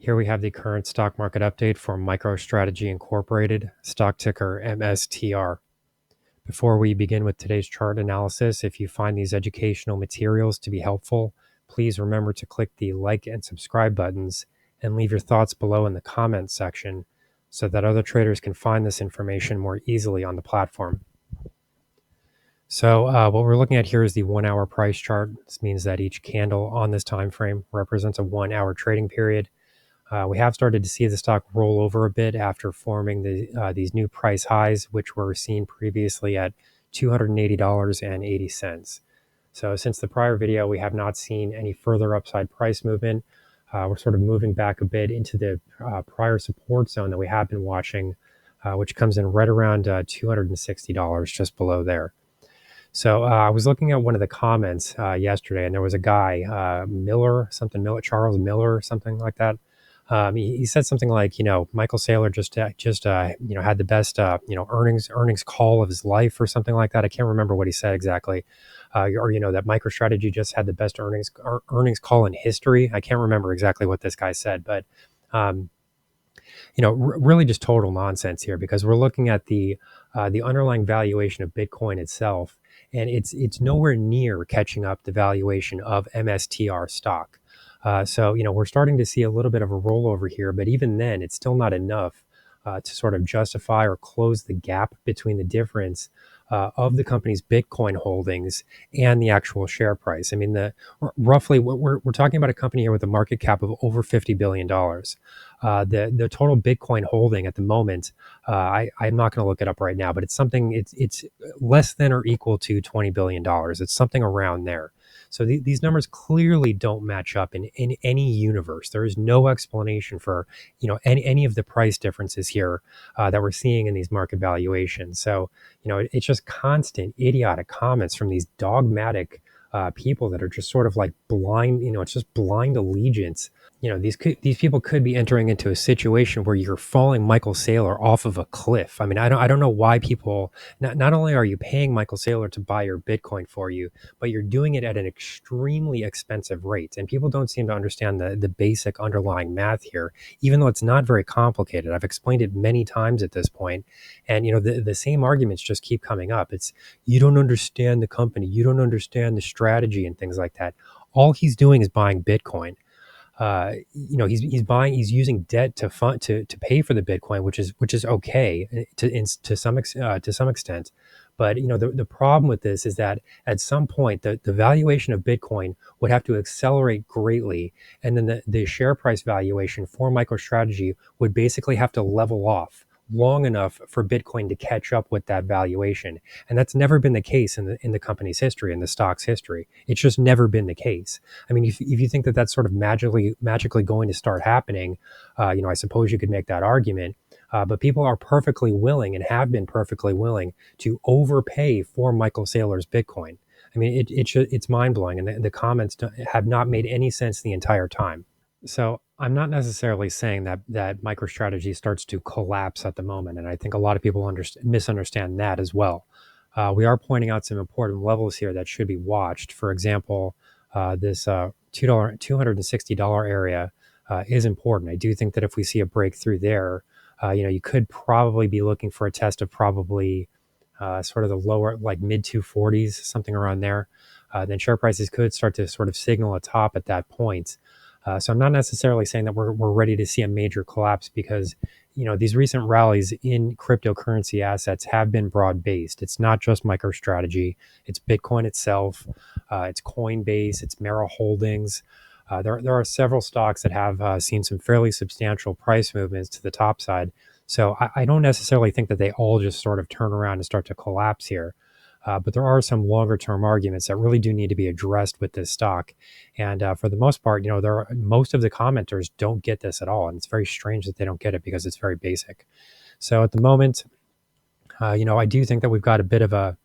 Here we have the current stock market update for MicroStrategy Incorporated, stock ticker MSTR. Before we begin with today's chart analysis, if you find these educational materials to be helpful, please remember to click the like and subscribe buttons and leave your thoughts below in the comments section so that other traders can find this information more easily on the platform. So what we're looking at here is the 1 hour price chart. This means that each candle on this time frame represents a 1 hour trading period. We have started to see the stock roll over a bit after forming these new price highs, which were seen previously at $280.80. So since the prior video, we have not seen any further upside price movement. We're sort of moving back a bit into the prior support zone that we have been watching, which comes in right around $260, just below there. So I was looking at one of the comments yesterday, and there was a guy, Charles Miller, something like that. He said something like, Michael Saylor just had the best, earnings call of his life or something like that. I can't remember what he said exactly. That MicroStrategy just had the best earnings call in history. I can't remember exactly what this guy said, but really just total nonsense here, because we're looking at the underlying valuation of Bitcoin itself, and it's nowhere near catching up the valuation of MSTR stock. So we're starting to see a little bit of a rollover here, but even then, it's still not enough to sort of justify or close the gap between the difference of the company's Bitcoin holdings and the actual share price. I mean, roughly we're talking about a company here with a market cap of over $50 billion. The total Bitcoin holding at the moment, I'm not going to look it up right now, but it's less than or equal to $20 billion. It's something around there. So these numbers clearly don't match up in any universe. There is no explanation for any of the price differences here that we're seeing in these market valuations. So it's just constant idiotic comments from these dogmatic people that are just sort of like blind. It's just blind allegiance. These people could be entering into a situation where you're falling Michael Saylor off of a cliff. I mean, I don't know why people. Not only are you paying Michael Saylor to buy your Bitcoin for you, but you're doing it at an extremely expensive rate. And people don't seem to understand the basic underlying math here, even though it's not very complicated. I've explained it many times at this point, and the same arguments just keep coming up. It's, you don't understand the company, you don't understand the strategy and things like that. All he's doing is buying Bitcoin. He's using debt to fund to pay for the Bitcoin, which is okay to some extent. But the problem with this is that at some point the valuation of Bitcoin would have to accelerate greatly, and then the share price valuation for MicroStrategy would basically have to level off long enough for Bitcoin to catch up with that valuation. And that's never been the case in the company's history, in the stock's history. It's just never been the case. I mean, if you think that that's sort of magically going to start happening, I suppose you could make that argument. But people are perfectly willing and have been perfectly willing to overpay for Michael Saylor's Bitcoin. I mean, it's mind blowing, and the comments have not made any sense the entire time. So I'm not necessarily saying that MicroStrategy starts to collapse at the moment, and I think a lot of people misunderstand that as well. We are pointing out some important levels here that should be watched. For example, this $260 area is important. I do think that if we see a breakthrough there, you could probably be looking for a test of probably sort of the lower, like mid 240s, something around there. Then share prices could start to sort of signal a top at that point. So I'm not necessarily saying that we're ready to see a major collapse, because these recent rallies in cryptocurrency assets have been broad-based. It's not just MicroStrategy, it's Bitcoin itself, it's Coinbase, it's Merrill Holdings. There are several stocks that have seen some fairly substantial price movements to the top side. So I don't necessarily think that they all just sort of turn around and start to collapse here. But there are some longer term arguments that really do need to be addressed with this stock. And for the most part, most of the commenters don't get this at all. And it's very strange that they don't get it, because it's very basic. So at the moment, I do think that we've got a bit of a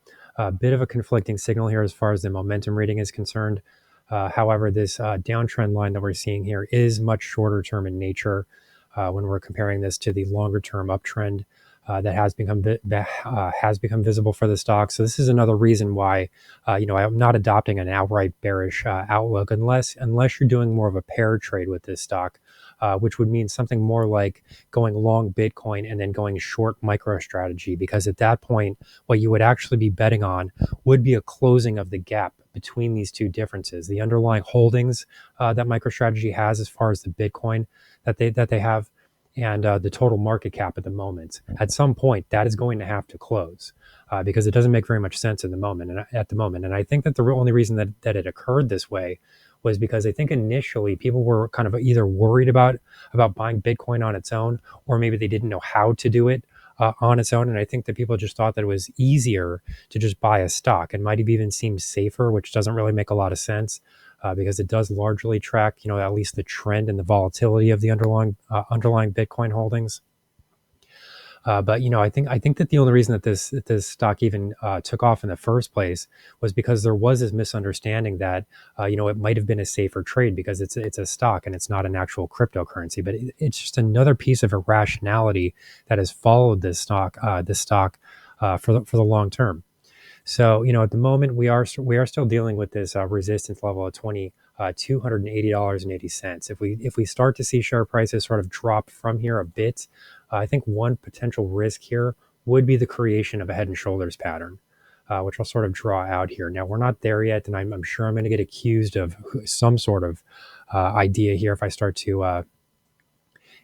conflicting signal here as far as the momentum reading is concerned. However, this downtrend line that we're seeing here is much shorter term in nature when we're comparing this to the longer term uptrend that has become visible for the stock. So this is another reason why I'm not adopting an outright bearish outlook unless you're doing more of a pair trade with this stock, which would mean something more like going long Bitcoin and then going short MicroStrategy, because at that point, what you would actually be betting on would be a closing of the gap between these two differences, the underlying holdings that MicroStrategy has as far as the Bitcoin that they have, and the total market cap at the moment. At some point, that is going to have to close because it doesn't make very much sense in the moment. And at the moment, and I think that the only reason that it occurred this way was because I think initially people were kind of either worried about buying Bitcoin on its own, or maybe they didn't know how to do it on its own. And I think that people just thought that it was easier to just buy a stock. It might have even seemed safer, which doesn't really make a lot of sense. Because it does largely track, at least the trend and the volatility of the underlying Bitcoin holdings. But I think that the only reason that this stock even took off in the first place was because there was this misunderstanding that it might have been a safer trade because it's a stock and it's not an actual cryptocurrency. But it's just another piece of irrationality that has followed this stock for the long term. So, at the moment we are still dealing with this resistance level of $280.80. If we start to see share prices sort of drop from here a bit, I think one potential risk here would be the creation of a head and shoulders pattern, which I'll sort of draw out here. Now, we're not there yet, and I'm sure I'm going to get accused of some sort of idea here if I start to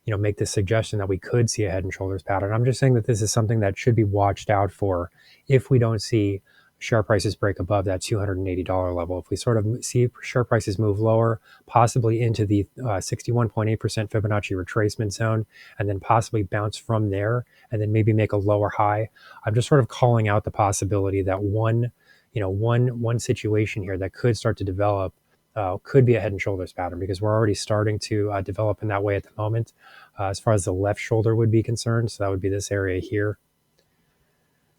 make this suggestion that we could see a head and shoulders pattern. I'm just saying that this is something that should be watched out for if we don't see share prices break above that $280 level. If we sort of see share prices move lower, possibly into the 61.8% Fibonacci retracement zone, and then possibly bounce from there, and then maybe make a lower high, I'm just sort of calling out the possibility that one situation here that could start to develop could be a head and shoulders pattern, because we're already starting to develop in that way at the moment. As far as the left shoulder would be concerned, so that would be this area here.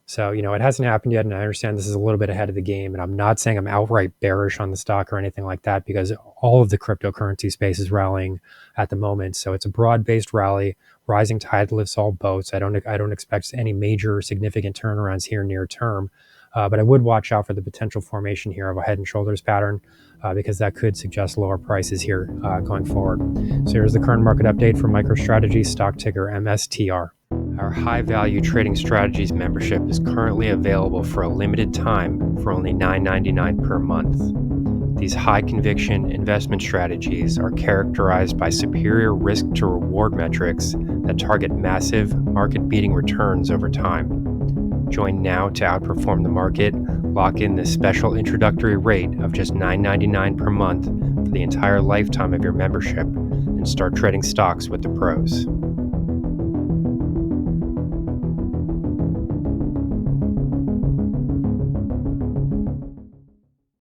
So, it hasn't happened yet, and I understand this is a little bit ahead of the game, and I'm not saying I'm outright bearish on the stock or anything like that, because all of the cryptocurrency space is rallying at the moment. So it's a broad-based rally. Rising tide lifts all boats. I don't expect any major significant turnarounds here near term, but I would watch out for the potential formation here of a head and shoulders pattern, because that could suggest lower prices here going forward. So here's the current market update for MicroStrategy, stock ticker MSTR. Our high value trading strategies membership is currently available for a limited time for only $9.99 per month. These high conviction investment strategies are characterized by superior risk to reward metrics that target massive market beating returns over time. Join now to outperform the market. Lock in this special introductory rate of just $9.99 per month for the entire lifetime of your membership, and start trading stocks with the pros.